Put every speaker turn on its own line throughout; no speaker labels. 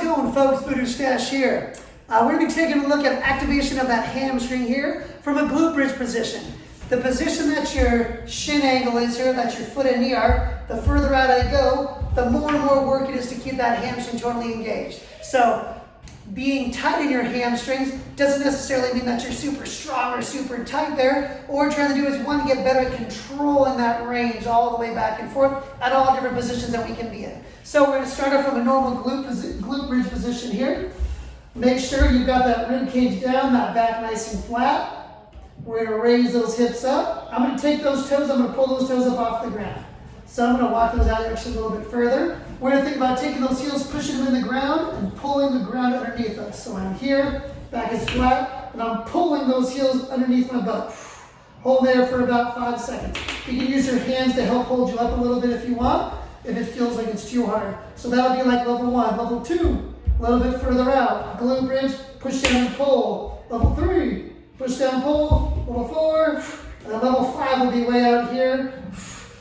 going, folks? Voodoo Stache here. We're going to be taking a look at activation of that hamstring here from a glute bridge position. The position that your shin angle is here, that your foot and knee are, the further out I go, the more and more work it is to keep that hamstring totally engaged. So being tight in your hamstrings doesn't necessarily mean that you're super strong or super tight there. What we're trying to do is, one, get better at controlling that range all the way back and forth at all different positions that we can be in. So we're going to start off from a normal glute bridge position here. Make sure you've got that rib cage down, that back nice and flat. We're going to raise those hips up. I'm going to take those toes, I'm going to pull those toes up off the ground. So I'm going to walk those out actually a little bit further. We're going to think about taking those heels, pushing them in the ground, and pulling the ground underneath us. So I'm here, back is flat, and I'm pulling those heels underneath my butt. Hold there for about 5 seconds. You can use your hands to help hold you up a little bit if you want, if it feels like it's too hard. So that'll be like level 1. Level 2, a little bit further out. Glute bridge, push down and pull. Level 3, push down, pull. Level 4, and then level 5 will be way out here.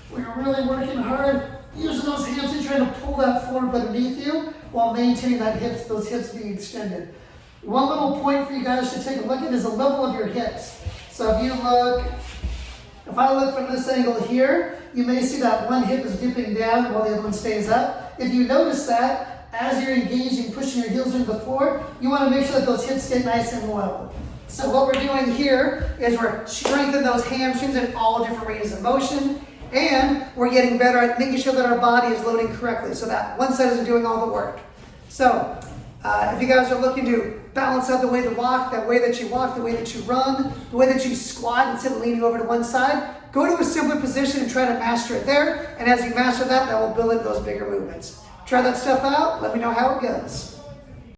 We're really working hard, using those hamstrings, trying to pull that forward underneath you while maintaining those hips being extended. One little point for you guys to take a look at is the level of your hips. So if I look from this angle here, you may see that one hip is dipping down while the other one stays up. If you notice that, as you're engaging, pushing your heels into the floor, you want to make sure that those hips get nice and level. So what we're doing here is we're strengthening those hamstrings in all different ranges of motion. And we're getting better at making sure that our body is loading correctly so that one side isn't doing all the work. So if you guys are looking to balance out the way to walk, that way that you walk, the way that you run, the way that you squat instead of leaning over to one side, go to a simpler position and try to master it there. And as you master that, that will build into those bigger movements. Try that stuff out. Let me know how it goes.